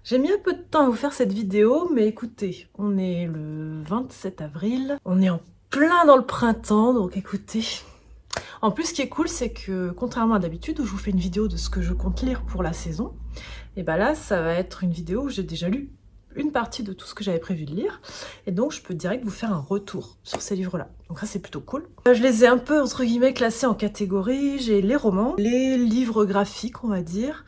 J'ai mis un peu de temps à vous faire cette vidéo, mais écoutez, on est le 27 avril, on est en plein dans le printemps, donc écoutez. En plus, ce qui est cool, c'est que contrairement à d'habitude où je vous fais une vidéo de ce que je compte lire pour la saison, et ben là, ça va être une vidéo où j'ai déjà lu une partie de tout ce que j'avais prévu de lire, et donc je peux direct vous faire un retour sur ces livres-là. Donc ça, c'est plutôt cool. Je les ai un peu, entre guillemets, classés en catégories. J'ai les romans, les livres graphiques, on va dire,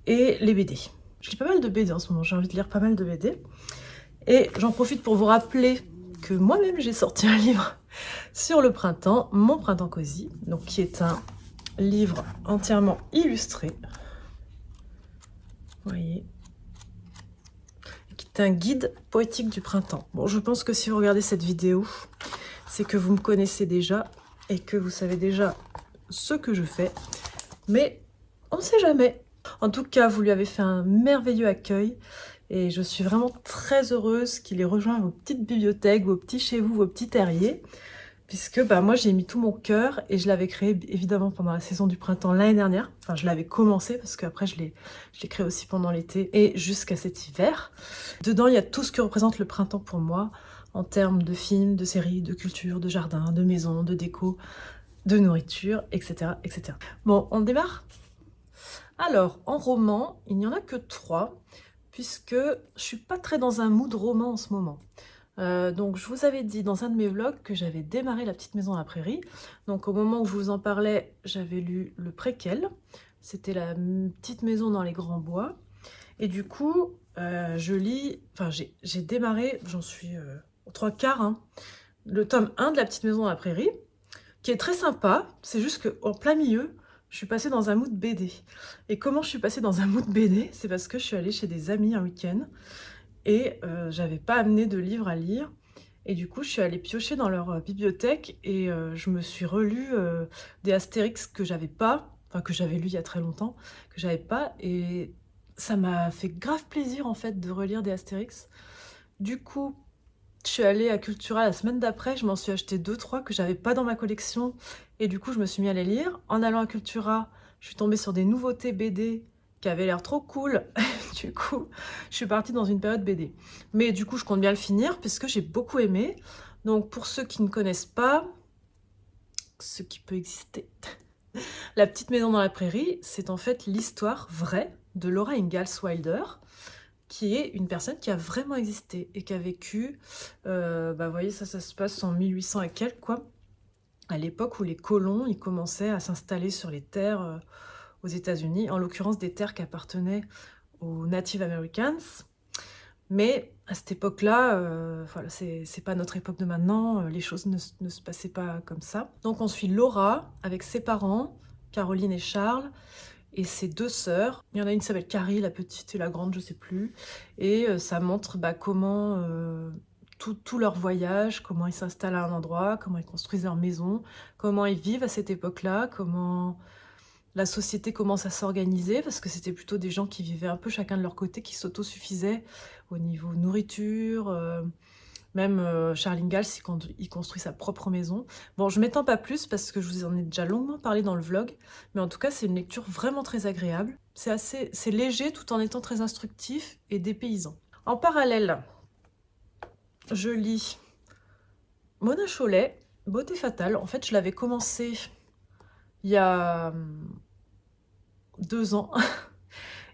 et les BD. Je lis pas mal de BD en ce moment, j'ai envie de lire pas mal de BD. Et j'en profite pour vous rappeler que moi-même j'ai sorti un livre sur le printemps, Mon printemps cosy, donc qui est un livre entièrement illustré. Vous voyez, qui est un guide poétique du printemps. Bon, je pense que si vous regardez cette vidéo, c'est que vous me connaissez déjà et que vous savez déjà ce que je fais, mais on ne sait jamais. En tout cas, vous lui avez fait un merveilleux accueil et je suis vraiment très heureuse qu'il ait rejoint vos petites bibliothèques, vos petits chez vous, vos petits terriers, puisque moi j'ai mis tout mon cœur et je l'avais créé évidemment pendant la saison du printemps l'année dernière. Enfin, je l'avais commencé parce qu'après je l'ai créé aussi pendant l'été et jusqu'à cet hiver. Dedans, il y a tout ce que représente le printemps pour moi en termes de films, de séries, de culture, de jardin, de maison, de déco, de nourriture, etc., etc. Bon, on démarre ? Alors, en roman, il n'y en a que 3, puisque je suis pas très dans un mood roman en ce moment. Donc, je vous avais dit dans un de mes vlogs que j'avais démarré La petite maison à la prairie. Donc, au moment où je vous en parlais, j'avais lu le préquel. C'était La petite maison dans les grands bois. Et du coup, j'ai démarré, j'en suis aux 3/4, hein, le tome 1 de La petite maison à la prairie, qui est très sympa. C'est juste qu'en plein milieu, je suis passée dans un mood BD. Et comment je suis passée dans un mood BD? C'est parce que je suis allée chez des amis un week-end et j'avais pas amené de livres à lire. Et du coup, je suis allée piocher dans leur bibliothèque et je me suis relu des Astérix que j'avais pas, enfin que j'avais lu il y a très longtemps, que j'avais pas. Et ça m'a fait grave plaisir en fait de relire des Astérix. Du coup, je suis allée à Cultura la semaine d'après, je m'en suis acheté 2-3 que j'avais pas dans ma collection et du coup je me suis mis à les lire. En allant à Cultura, je suis tombée sur des nouveautés BD qui avaient l'air trop cool. Du coup, je suis partie dans une période BD. Mais du coup, je compte bien le finir puisque j'ai beaucoup aimé. Donc pour ceux qui ne connaissent pas, ce qui peut exister, La petite maison dans la prairie, c'est en fait l'histoire vraie de Laura Ingalls Wilder, qui est une personne qui a vraiment existé et qui a vécu, vous voyez, ça se passe en 1800 et quelques, quoi, à l'époque où les colons, ils commençaient à s'installer sur les terres aux États-Unis, en l'occurrence des terres qui appartenaient aux Native Americans. Mais à cette époque-là, voilà, c'est pas notre époque de maintenant, les choses ne se passaient pas comme ça. Donc on suit Laura avec ses parents, Caroline et Charles, et ses 2 sœurs. Il y en a une qui s'appelle Carrie, la petite, et la grande, je sais plus. Et ça montre comment tout leur voyage, comment ils s'installent à un endroit, comment ils construisent leur maison, comment ils vivent à cette époque-là, comment la société commence à s'organiser, parce que c'était plutôt des gens qui vivaient un peu chacun de leur côté, qui s'autosuffisaient au niveau nourriture. Même Charles Ingalls, il construit sa propre maison. Bon, je m'étends pas plus parce que je vous en ai déjà longuement parlé dans le vlog, mais en tout cas, c'est une lecture vraiment très agréable. C'est léger tout en étant très instructif et dépaysant. En parallèle, je lis Mona Chollet, Beauté fatale. En fait, je l'avais commencé il y a 2 ans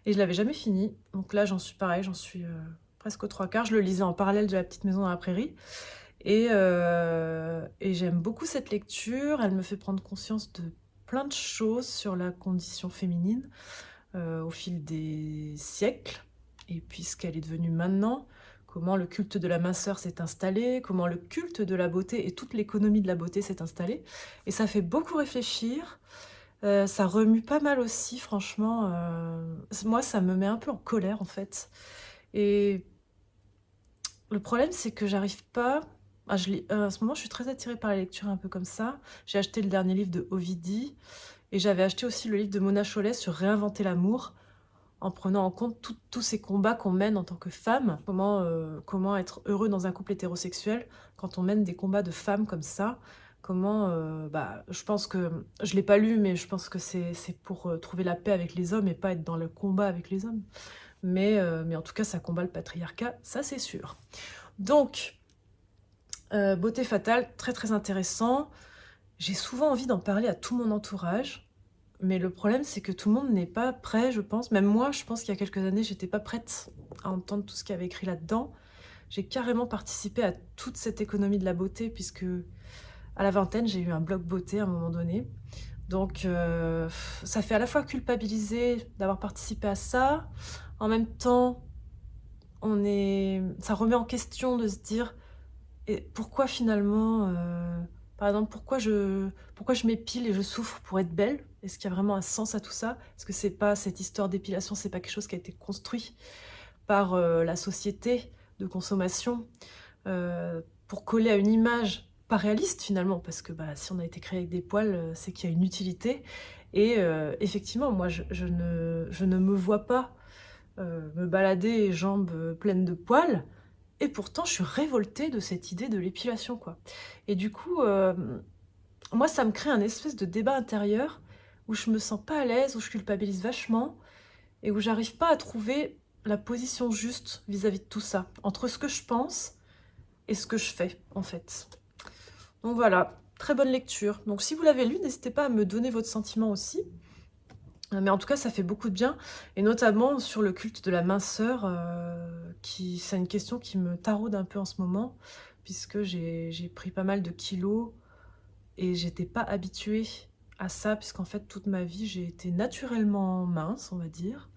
et je l'avais jamais fini. Donc là, j'en suis pareil, j'en suis presque aux 3/4. Je le lisais en parallèle de La petite maison dans la prairie. Et j'aime beaucoup cette lecture, elle me fait prendre conscience de plein de choses sur la condition féminine au fil des siècles, et puis ce qu'elle est devenue maintenant, comment le culte de la minceur s'est installé, comment le culte de la beauté et toute l'économie de la beauté s'est installée. Et ça fait beaucoup réfléchir, ça remue pas mal aussi, franchement. Moi, ça me met un peu en colère, en fait. Et le problème, c'est que j'arrive pas... en ce moment, je suis très attirée par la lecture un peu comme ça. J'ai acheté le dernier livre de Ovidie et j'avais acheté aussi le livre de Mona Chollet sur Réinventer l'amour, en prenant en compte tous ces combats qu'on mène en tant que femme. Comment être heureux dans un couple hétérosexuel quand on mène des combats de femmes comme ça. Je pense que... Je l'ai pas lu, mais je pense que c'est pour trouver la paix avec les hommes et pas être dans le combat avec les hommes. mais en tout cas, ça combat le patriarcat, ça c'est sûr. Donc, Beauté fatale, très très intéressant. J'ai souvent envie d'en parler à tout mon entourage, mais le problème, c'est que tout le monde n'est pas prêt, je pense. Même moi, je pense qu'il y a quelques années, j'étais pas prête à entendre tout ce qu'il y avait écrit là-dedans. J'ai carrément participé à toute cette économie de la beauté, puisque à la vingtaine, j'ai eu un blog beauté à un moment donné. Donc, ça fait à la fois culpabiliser d'avoir participé à ça, en même temps, ça remet en question de se dire et pourquoi finalement, par exemple, pourquoi je m'épile et je souffre pour être belle? Est-ce qu'il y a vraiment un sens à tout ça? Est-ce que c'est pas cette histoire d'épilation, c'est pas quelque chose qui a été construit par la société de consommation pour coller à une image pas réaliste finalement, parce que bah, si on a été créé avec des poils, c'est qu'il y a une utilité. Et effectivement, moi, je ne me vois pas me balader jambes pleines de poils, et pourtant, je suis révoltée de cette idée de l'épilation, quoi. Et du coup, moi, ça me crée un espèce de débat intérieur où je me sens pas à l'aise, où je culpabilise vachement, et où j'arrive pas à trouver la position juste vis-à-vis de tout ça, entre ce que je pense et ce que je fais, en fait. Donc voilà, très bonne lecture. Donc si vous l'avez lu, n'hésitez pas à me donner votre sentiment aussi. Mais en tout cas, ça fait beaucoup de bien, et notamment sur le culte de la minceur, c'est une question qui me taraude un peu en ce moment, puisque j'ai pris pas mal de kilos, et j'étais pas habituée à ça, puisqu'en fait, toute ma vie, j'ai été naturellement mince, on va dire.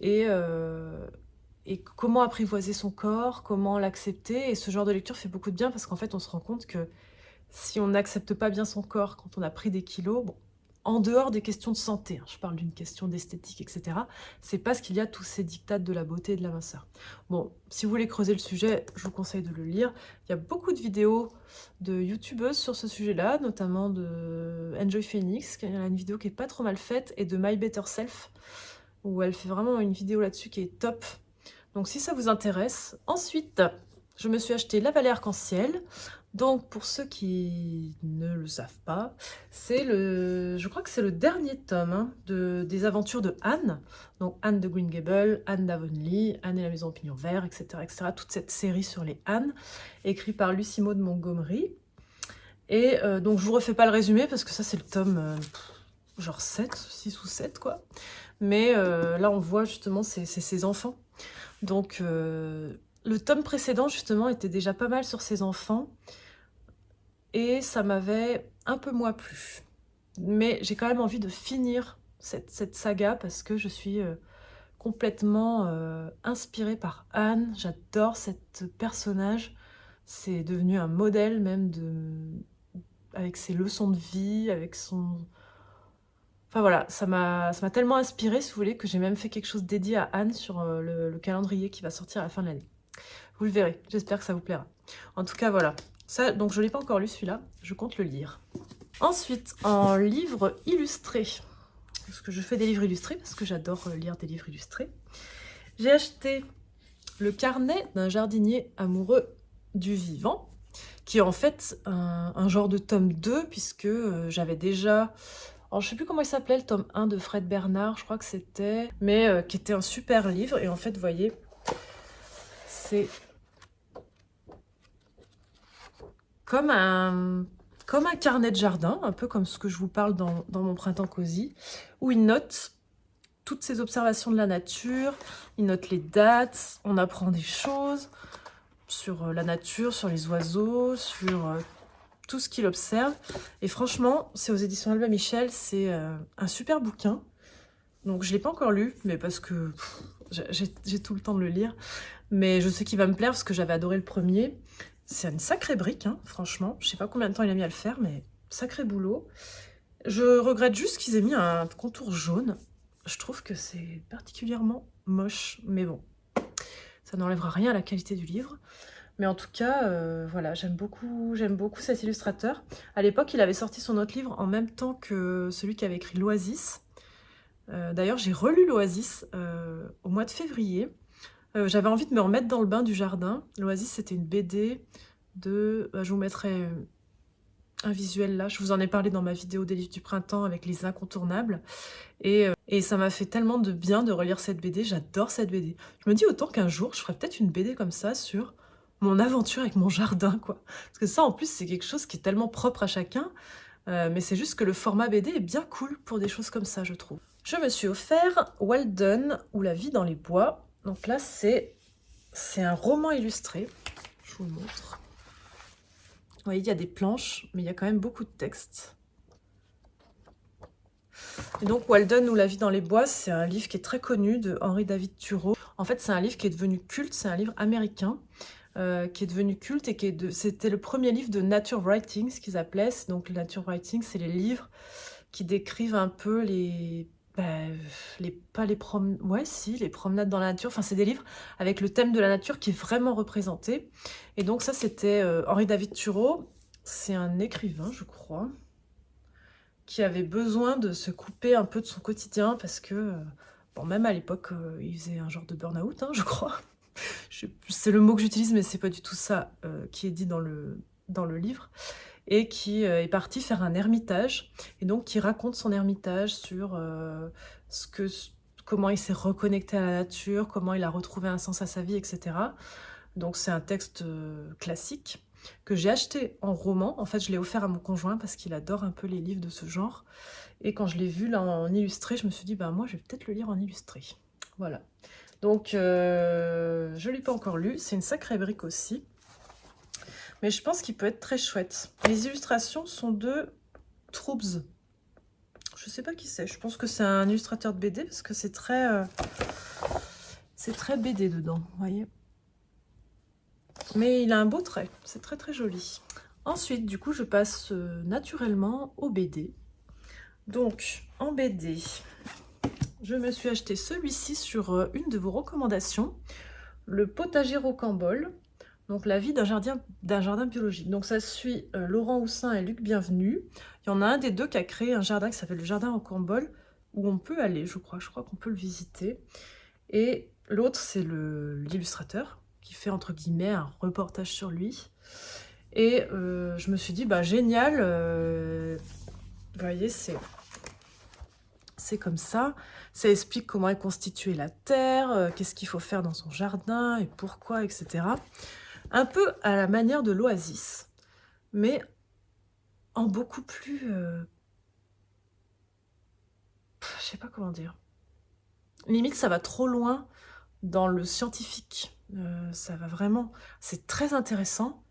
Et comment apprivoiser son corps, comment l'accepter, et ce genre de lecture fait beaucoup de bien, parce qu'en fait, on se rend compte que si on n'accepte pas bien son corps quand on a pris des kilos, bon, en dehors des questions de santé, hein, je parle d'une question d'esthétique, etc., c'est parce qu'il y a tous ces dictats de la beauté et de la minceur. Bon, si vous voulez creuser le sujet, je vous conseille de le lire. Il y a beaucoup de vidéos de youtubeuses sur ce sujet-là, notamment de Enjoy Phoenix, qui a une vidéo qui est pas trop mal faite, et de My Better Self, où elle fait vraiment une vidéo là-dessus qui est top. Donc si ça vous intéresse. Ensuite, je me suis acheté La Vallée Arc-en-Ciel. Donc pour ceux qui ne le savent pas, je crois que c'est le dernier tome hein, des aventures de Anne. Donc Anne de Green Gables, Anne d'Avonlea, Anne et la Maison au Pignon Vert, etc., etc. Toute cette série sur les Anne, écrite par Lucie Maud Montgomery. Et donc je vous refais pas le résumé parce que ça c'est le tome genre 7, 6 ou 7 quoi. Mais là on voit justement c'est ses enfants. Donc le tome précédent justement était déjà pas mal sur ses enfants. Et ça m'avait un peu moins plu. Mais j'ai quand même envie de finir cette saga parce que je suis complètement inspirée par Anne. J'adore cette personnage. C'est devenu un modèle même avec ses leçons de vie, avec son... Enfin voilà, ça m'a tellement inspirée, si vous voulez, que j'ai même fait quelque chose dédié à Anne sur le calendrier qui va sortir à la fin de l'année. Vous le verrez, j'espère que ça vous plaira. En tout cas, voilà. Ça, donc je ne l'ai pas encore lu celui-là, je compte le lire. Ensuite, en livre illustré, parce que je fais des livres illustrés, parce que j'adore lire des livres illustrés, j'ai acheté Le carnet d'un jardinier amoureux du vivant, qui est en fait un genre de tome 2, puisque j'avais déjà... Alors, je ne sais plus comment il s'appelait, le tome 1 de Fred Bernard, je crois que c'était... Mais qui était un super livre, et en fait, vous voyez, c'est... comme un carnet de jardin, un peu comme ce que je vous parle dans mon printemps cosy, où il note toutes ses observations de la nature, il note les dates, on apprend des choses sur la nature, sur les oiseaux, sur tout ce qu'il observe. Et franchement, c'est aux éditions Albin Michel, c'est un super bouquin. Donc je ne l'ai pas encore lu, mais parce que j'ai tout le temps de le lire. Mais je sais qu'il va me plaire parce que j'avais adoré le premier. C'est une sacrée brique, hein, franchement. Je sais pas combien de temps il a mis à le faire, mais sacré boulot. Je regrette juste qu'ils aient mis un contour jaune. Je trouve que c'est particulièrement moche, mais bon, ça n'enlèvera rien à la qualité du livre. Mais en tout cas, voilà, j'aime beaucoup cet illustrateur. À l'époque, il avait sorti son autre livre en même temps que celui qui avait écrit l'Oasis. D'ailleurs, j'ai relu l'Oasis au mois de février. J'avais envie de me remettre dans le bain du jardin. L'Oasis, c'était une BD de... je vous mettrai un visuel là. Je vous en ai parlé dans ma vidéo des livres du printemps avec les incontournables. Et ça m'a fait tellement de bien de relire cette BD. J'adore cette BD. Je me dis autant qu'un jour, je ferai peut-être une BD comme ça sur mon aventure avec mon jardin, quoi. Parce que ça, en plus, c'est quelque chose qui est tellement propre à chacun. Mais c'est juste que le format BD est bien cool pour des choses comme ça, je trouve. Je me suis offert Walden ou La vie dans les bois. Donc là, c'est un roman illustré. Je vous le montre. Vous voyez, il y a des planches, mais il y a quand même beaucoup de texte. Et donc, Walden ou La vie dans les bois, c'est un livre qui est très connu de Henry David Thoreau. En fait, c'est un livre qui est devenu culte, c'est un livre américain qui est devenu culte et c'était le premier livre de nature writing, ce qu'ils appelaient. Donc, le nature writing, c'est les livres qui décrivent un peu les promenades dans la nature. Enfin, c'est des livres avec le thème de la nature qui est vraiment représenté. Et donc, ça, c'était Henry David Thoreau. C'est un écrivain, je crois, qui avait besoin de se couper un peu de son quotidien parce que, bon, même à l'époque, il faisait un genre de burn-out, hein, je crois. C'est le mot que j'utilise, mais c'est pas du tout ça qui est dit dans le livre. Et qui est parti faire un ermitage, et donc qui raconte son ermitage sur comment il s'est reconnecté à la nature, comment il a retrouvé un sens à sa vie, etc. Donc c'est un texte classique que j'ai acheté en roman. En fait, je l'ai offert à mon conjoint parce qu'il adore un peu les livres de ce genre. Et quand je l'ai vu là en illustré, je me suis dit, bah moi je vais peut-être le lire en illustré. Voilà. Donc je ne l'ai pas encore lu, c'est une sacrée brique aussi. Mais je pense qu'il peut être très chouette. Les illustrations sont de Troubs. Je sais pas qui c'est. Je pense que c'est un illustrateur de BD parce que c'est très BD dedans, vous voyez. Mais il a un beau trait. C'est très très joli. Ensuite, du coup, je passe naturellement au BD. Donc, en BD, je me suis acheté celui-ci sur une de vos recommandations. Le potager rocambole. Donc, la vie d'un jardin biologique. Donc, ça suit Laurent Houssin et Luc Bienvenu. Il y en a un des deux qui a créé un jardin qui s'appelle le jardin rocambole, où on peut aller, je crois. Je crois qu'on peut le visiter. Et l'autre, c'est l'illustrateur, qui fait, entre guillemets, un reportage sur lui. Et je me suis dit, bah, génial. Vous voyez, c'est comme ça. Ça explique comment est constituée la terre, qu'est-ce qu'il faut faire dans son jardin, et pourquoi, etc. Un peu à la manière de l'Oasis, mais en beaucoup plus... je sais pas comment dire. Limite, ça va trop loin dans le scientifique. Ça va vraiment... C'est très intéressant,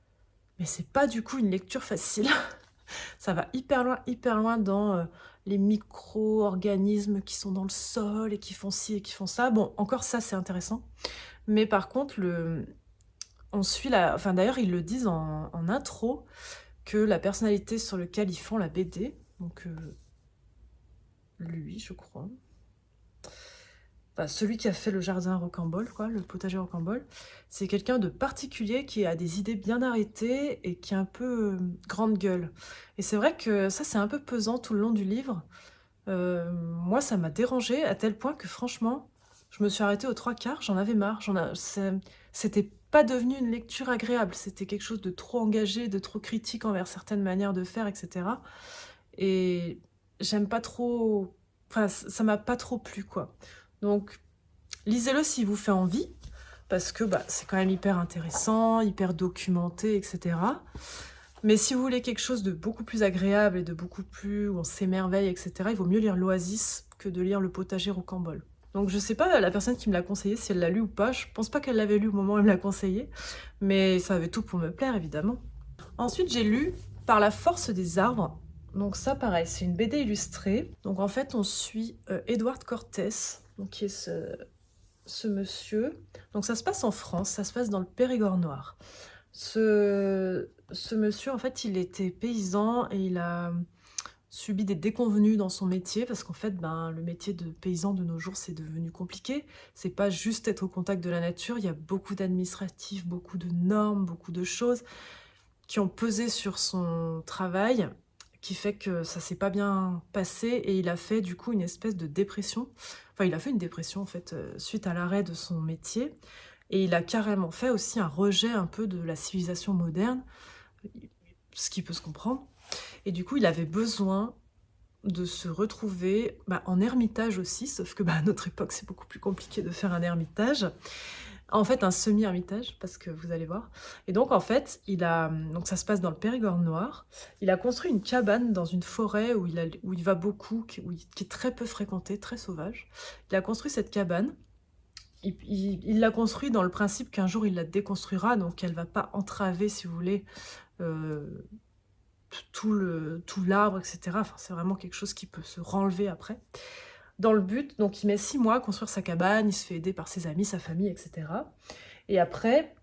mais c'est pas du coup une lecture facile. Ça va hyper loin dans les micro-organismes qui sont dans le sol et qui font ci et qui font ça. Bon, encore ça, c'est intéressant. Mais par contre, on suit Enfin, d'ailleurs, ils le disent en intro, que la personnalité sur laquelle ils font la BD, donc lui, je crois, enfin, celui qui a fait le jardin rocambole, quoi, le potager rocambole, c'est quelqu'un de particulier qui a des idées bien arrêtées et qui est un peu grande gueule. Et c'est vrai que ça, c'est un peu pesant tout le long du livre. Moi, ça m'a dérangée à tel point que franchement, je me suis arrêtée aux 3/4, j'en avais marre. C'était pas devenu une lecture agréable, c'était quelque chose de trop engagé, de trop critique envers certaines manières de faire, etc. Et j'aime pas trop... Enfin, ça m'a pas trop plu, quoi. Donc, lisez-le s'il vous fait envie, parce que bah, c'est quand même hyper intéressant, hyper documenté, etc. Mais si vous voulez quelque chose de beaucoup plus agréable et de beaucoup plus où on s'émerveille, etc., il vaut mieux lire l'Oasis que de lire Le potager rocambole. Donc je sais pas la personne qui me l'a conseillé, si elle l'a lu ou pas. Je pense pas qu'elle l'avait lu au moment où elle me l'a conseillé, mais ça avait tout pour me plaire, évidemment. Ensuite, j'ai lu Par la force des arbres. Donc ça, pareil, c'est une BD illustrée. Donc en fait, on suit Edward Cortés, donc qui est ce monsieur. Donc ça se passe en France, ça se passe dans le Périgord noir. Ce monsieur, en fait, il était paysan et il a subi des déconvenues dans son métier parce qu'en fait, le métier de paysan de nos jours, c'est devenu compliqué. C'est pas juste être au contact de la nature, il y a beaucoup d'administratifs, beaucoup de normes, beaucoup de choses qui ont pesé sur son travail, qui fait que ça s'est pas bien passé et il a fait du coup une espèce de dépression. Enfin, il a fait une dépression en fait suite à l'arrêt de son métier. Et il a carrément fait aussi un rejet un peu de la civilisation moderne, ce qui peut se comprendre. Et du coup, il avait besoin de se retrouver en ermitage aussi, sauf que à notre époque, c'est beaucoup plus compliqué de faire un ermitage. En fait, un semi-ermitage, parce que vous allez voir. Et donc, en fait, donc ça se passe dans le Périgord noir. Il a construit une cabane dans une forêt où il va beaucoup, qui est très peu fréquentée, très sauvage. Il a construit cette cabane. Il l'a construit dans le principe qu'un jour, il la déconstruira, donc elle ne va pas entraver, si vous voulez, tout l'arbre, etc. Enfin, c'est vraiment quelque chose qui peut se renlever après. Dans le but, donc il met 6 mois à construire sa cabane, il se fait aider par ses amis, sa famille, etc. Et après,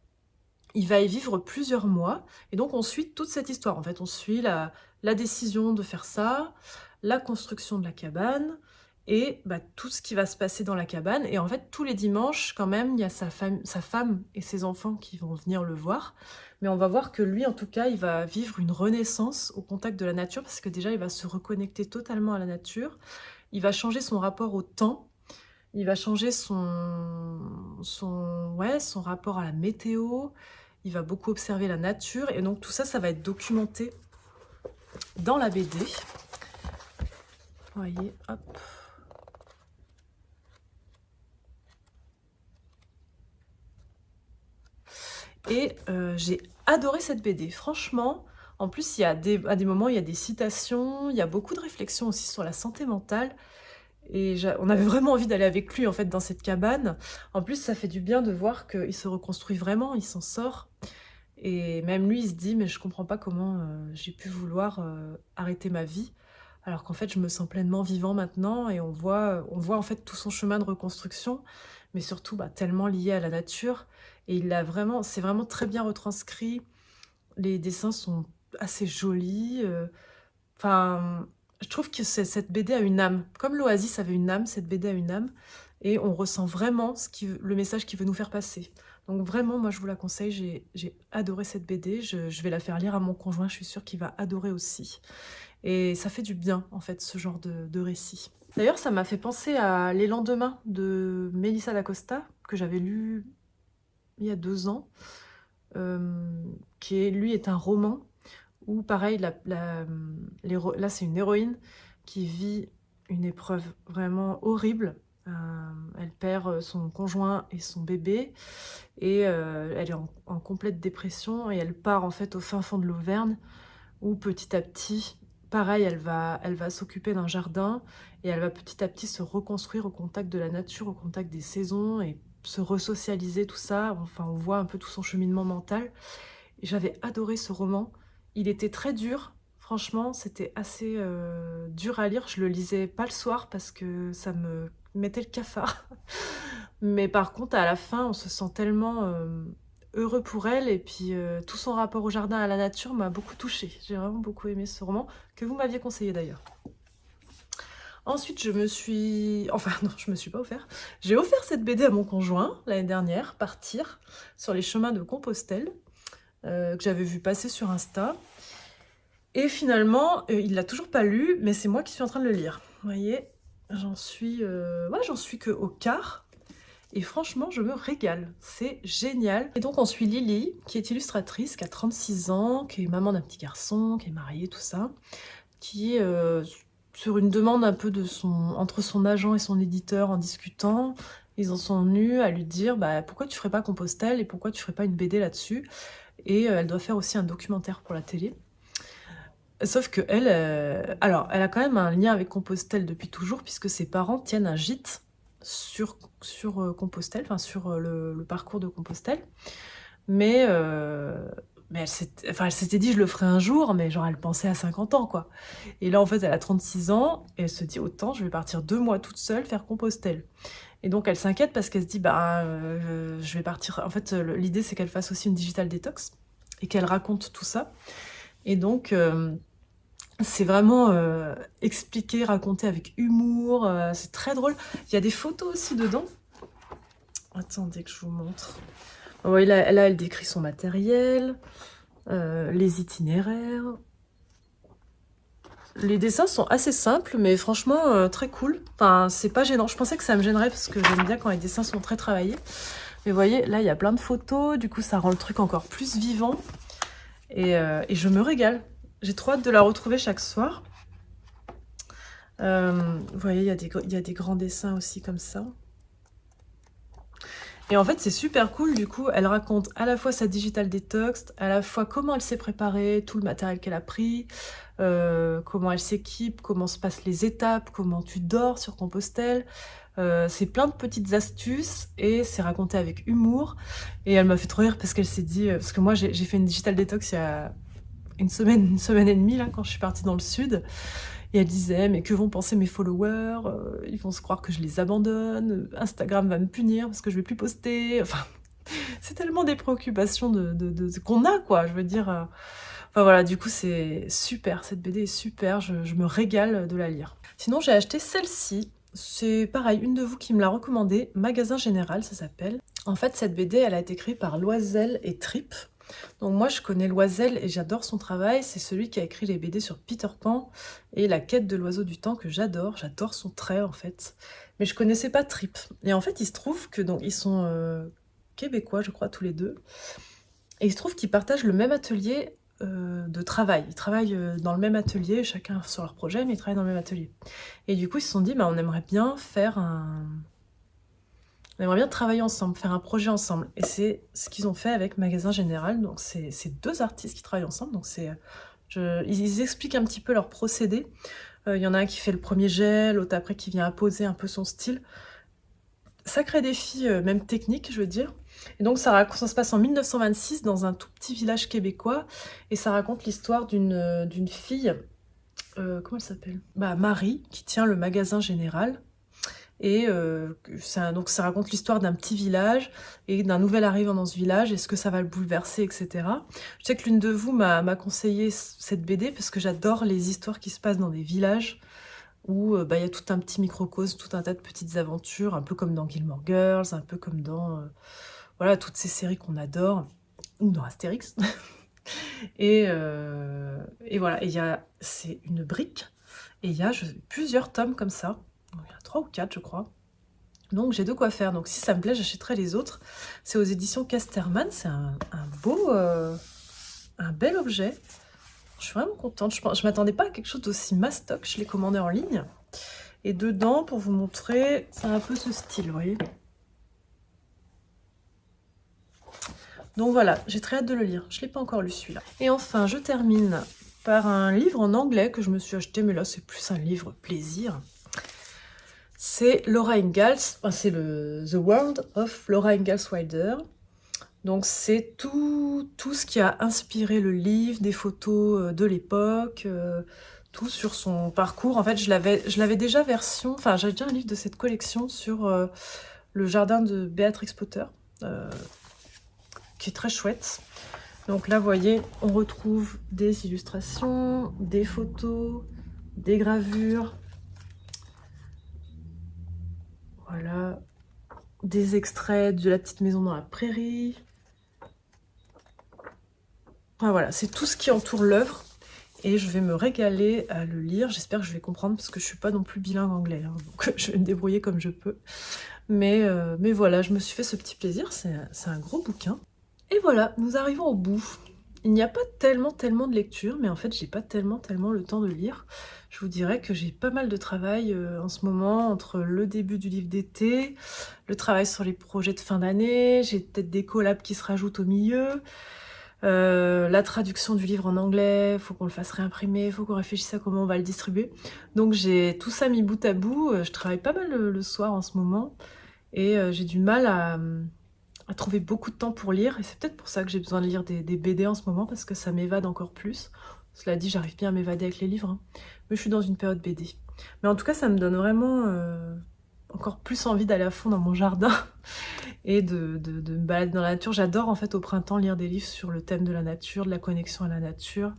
il va y vivre plusieurs mois. Et donc on suit toute cette histoire. En fait, on suit la décision de faire ça, la construction de la cabane, et tout ce qui va se passer dans la cabane. Et en fait, tous les dimanches, quand même, il y a sa femme et ses enfants qui vont venir le voir. Mais on va voir que lui, en tout cas, il va vivre une renaissance au contact de la nature, parce que déjà, il va se reconnecter totalement à la nature. Il va changer son rapport au temps, il va changer son rapport à la météo, il va beaucoup observer la nature, et donc tout ça, ça va être documenté dans la BD. Vous voyez, hop. Et j'ai adoré cette BD, franchement. En plus, à des moments, il y a des citations, il y a beaucoup de réflexions aussi sur la santé mentale. Et on avait vraiment envie d'aller avec lui, en fait, dans cette cabane. En plus, ça fait du bien de voir qu'il se reconstruit vraiment, il s'en sort. Et même lui, il se dit, mais je comprends pas comment j'ai pu vouloir arrêter ma vie, alors qu'en fait, je me sens pleinement vivant maintenant. Et on voit en fait tout son chemin de reconstruction, mais surtout tellement lié à la nature. Et c'est vraiment très bien retranscrit. Les dessins sont assez jolis. Enfin, je trouve que cette BD a une âme. Comme l'Oasis avait une âme, cette BD a une âme. Et on ressent vraiment le message qu'il veut nous faire passer. Donc vraiment, moi, je vous la conseille. J'ai adoré cette BD. Je vais la faire lire à mon conjoint. Je suis sûre qu'il va adorer aussi. Et ça fait du bien, en fait, ce genre de récit. D'ailleurs, ça m'a fait penser à Les Lendemains de Melissa d'Acosta, que j'avais lu il y a 2 ans, qui, lui, est un roman où, pareil, là, c'est une héroïne qui vit une épreuve vraiment horrible. Elle perd son conjoint et son bébé, et elle est en complète dépression, et elle part en fait au fin fond de l'Auvergne, où petit à petit, pareil, elle va s'occuper d'un jardin, et elle va petit à petit se reconstruire au contact de la nature, au contact des saisons, et se resocialiser, tout ça. Enfin, on voit un peu tout son cheminement mental. Et j'avais adoré ce roman. Il était très dur, franchement, c'était assez dur à lire. Je le lisais pas le soir parce que ça me mettait le cafard. Mais par contre, à la fin, on se sent tellement heureux pour elle. Et puis, tout son rapport au jardin, à la nature, m'a beaucoup touchée. J'ai vraiment beaucoup aimé ce roman, que vous m'aviez conseillé d'ailleurs. Ensuite, je me suis pas offert. J'ai offert cette BD à mon conjoint l'année dernière, Partir, sur les chemins de Compostelle, que j'avais vu passer sur Insta. Et finalement, il l'a toujours pas lu, mais c'est moi qui suis en train de le lire. Vous voyez, j'en suis que au quart. Et franchement, je me régale. C'est génial. Et donc, on suit Lily, qui est illustratrice, qui a 36 ans, qui est maman d'un petit garçon, qui est mariée, tout ça, qui est sur une demande un peu entre son agent et son éditeur, en discutant. Ils en sont venus à lui dire pourquoi tu ferais pas Compostelle et pourquoi tu ferais pas une BD là-dessus. Et elle doit faire aussi un documentaire pour la télé. Sauf que elle a quand même un lien avec Compostelle depuis toujours, puisque ses parents tiennent un gîte sur Compostelle, enfin sur le parcours de Compostelle. Mais elle s'était dit, je le ferai un jour, mais genre elle pensait à 50 ans, quoi. Et là, en fait, elle a 36 ans, et elle se dit, autant, je vais partir 2 mois toute seule faire Compostelle. Et donc, elle s'inquiète parce qu'elle se dit, je vais partir... En fait, l'idée, c'est qu'elle fasse aussi une digital detox, et qu'elle raconte tout ça. Et donc, c'est vraiment expliqué, raconté avec humour, c'est très drôle. Il y a des photos aussi dedans. Attendez que je vous montre. Ouais, là, elle décrit son matériel, les itinéraires. Les dessins sont assez simples, mais franchement, très cool. Enfin, c'est pas gênant. Je pensais que ça me gênerait, parce que j'aime bien quand les dessins sont très travaillés. Mais vous voyez, là, il y a plein de photos. Du coup, ça rend le truc encore plus vivant. Et je me régale. J'ai trop hâte de la retrouver chaque soir. Vous voyez, il y a des grands dessins aussi comme ça. Et en fait, c'est super cool, du coup, elle raconte à la fois sa digital detox, à la fois comment elle s'est préparée, tout le matériel qu'elle a pris, comment elle s'équipe, comment se passent les étapes, comment tu dors sur Compostelle. C'est plein de petites astuces et c'est raconté avec humour. Et elle m'a fait trop rire parce qu'elle s'est dit... parce que moi, j'ai fait une digital detox il y a une semaine et demie, là, quand je suis partie dans le sud. Et elle disait, mais que vont penser mes followers? Ils vont se croire que je les abandonne. Instagram va me punir parce que je vais plus poster. Enfin, c'est tellement des préoccupations qu'on a, quoi. Je veux dire... Enfin voilà, du coup, c'est super. Cette BD est super. Je me régale de la lire. Sinon, j'ai acheté celle-ci. C'est pareil, une de vous qui me l'a recommandée. Magasin Général, ça s'appelle. En fait, cette BD, elle a été créée par Loisel et Trip. Donc moi, je connais Loisel et j'adore son travail. C'est celui qui a écrit les BD sur Peter Pan et La quête de l'oiseau du temps que j'adore. J'adore son trait, en fait. Mais je connaissais pas Trip. Et en fait, il se trouve que donc ils sont québécois, je crois, tous les deux. Et il se trouve qu'ils partagent le même atelier de travail. Ils travaillent dans le même atelier, chacun sur leur projet, mais ils travaillent dans le même atelier. Et du coup, ils se sont dit, bah, on aimerait bien travailler ensemble, faire un projet ensemble. Et c'est ce qu'ils ont fait avec Magasin Général. Donc, c'est deux artistes qui travaillent ensemble. Donc, ils expliquent un petit peu leur procédé. Il y en a un qui fait le premier jet, l'autre après qui vient imposer un peu son style. Sacré défi, même technique, je veux dire. Et donc, ça se passe en 1926 dans un tout petit village québécois. Et ça raconte l'histoire d'une fille, comment elle s'appelle? Bah, Marie, qui tient le magasin Général. Et donc ça raconte l'histoire d'un petit village et d'un nouvel arrivant dans ce village, est-ce que ça va le bouleverser, etc. Je sais que l'une de vous m'a conseillé cette BD parce que j'adore les histoires qui se passent dans des villages où bah, y a tout un petit microcosme, tout un tas de petites aventures, un peu comme dans Gilmore Girls, un peu comme dans voilà, toutes ces séries qu'on adore, ou dans Astérix. Et voilà, c'est une brique, et il y a plusieurs tomes comme ça. Il y en a 3 ou 4, je crois. Donc j'ai de quoi faire. Donc si ça me plaît, j'achèterai les autres. C'est aux éditions Casterman. C'est un bel objet. Je suis vraiment contente. Je m'attendais pas à quelque chose d'aussi mastoc. Je l'ai commandé en ligne. Et dedans, pour vous montrer, c'est un peu ce style, vous voyez. Donc voilà, j'ai très hâte de le lire. Je ne l'ai pas encore lu celui-là. Et enfin, je termine par un livre en anglais que je me suis acheté, mais là c'est plus un livre plaisir. C'est Laura Ingalls, c'est The World of Laura Ingalls Wilder. Donc c'est tout ce qui a inspiré le livre, des photos de l'époque, tout sur son parcours. En fait, je l'avais déjà version, enfin j'avais déjà un livre de cette collection sur le jardin de Béatrix Potter, qui est très chouette. Donc là, vous voyez, on retrouve des illustrations, des photos, des gravures. Voilà, des extraits de La petite maison dans la prairie. Enfin voilà, c'est tout ce qui entoure l'œuvre. Et je vais me régaler à le lire. J'espère que je vais comprendre parce que je ne suis pas non plus bilingue anglais. Hein, donc je vais me débrouiller comme je peux. Mais voilà, je me suis fait ce petit plaisir. C'est un gros bouquin. Et voilà, nous arrivons au bout. Il n'y a pas tellement de lecture, mais en fait, j'ai pas tellement le temps de lire. Je vous dirais que j'ai pas mal de travail en ce moment, entre le début du livre d'été, le travail sur les projets de fin d'année, j'ai peut-être des collabs qui se rajoutent au milieu, la traduction du livre en anglais, faut qu'on le fasse réimprimer, faut qu'on réfléchisse à comment on va le distribuer. Donc j'ai tout ça mis bout à bout, je travaille pas mal le soir en ce moment, et j'ai du mal à trouver beaucoup de temps pour lire, et c'est peut-être pour ça que j'ai besoin de lire des BD en ce moment, parce que ça m'évade encore plus. Cela dit, j'arrive bien à m'évader avec les livres, hein. Mais je suis dans une période BD. Mais en tout cas, ça me donne vraiment encore plus envie d'aller à fond dans mon jardin et de me balader dans la nature. J'adore en fait au printemps lire des livres sur le thème de la nature, de la connexion à la nature,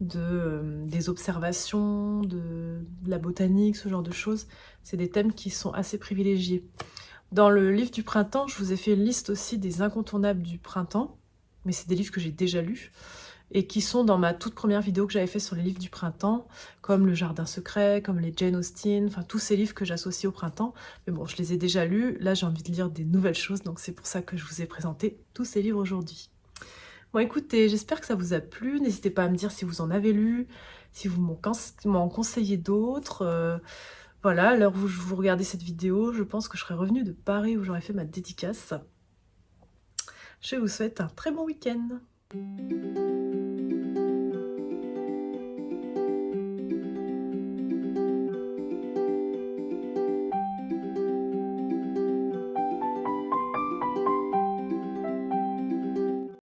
des observations, de la botanique, ce genre de choses. C'est des thèmes qui sont assez privilégiés. Dans le livre du printemps, je vous ai fait une liste aussi des incontournables du printemps, mais c'est des livres que j'ai déjà lus, et qui sont dans ma toute première vidéo que j'avais fait sur les livres du printemps, comme Le Jardin Secret, comme les Jane Austen, enfin tous ces livres que j'associe au printemps. Mais bon, je les ai déjà lus, là j'ai envie de lire des nouvelles choses, donc c'est pour ça que je vous ai présenté tous ces livres aujourd'hui. Bon écoutez, j'espère que ça vous a plu. N'hésitez pas à me dire si vous en avez lu, si vous m'en conseillez d'autres. Voilà, à l'heure où vous regardez cette vidéo, je pense que je serai revenue de Paris où j'aurais fait ma dédicace. Je vous souhaite un très bon week-end.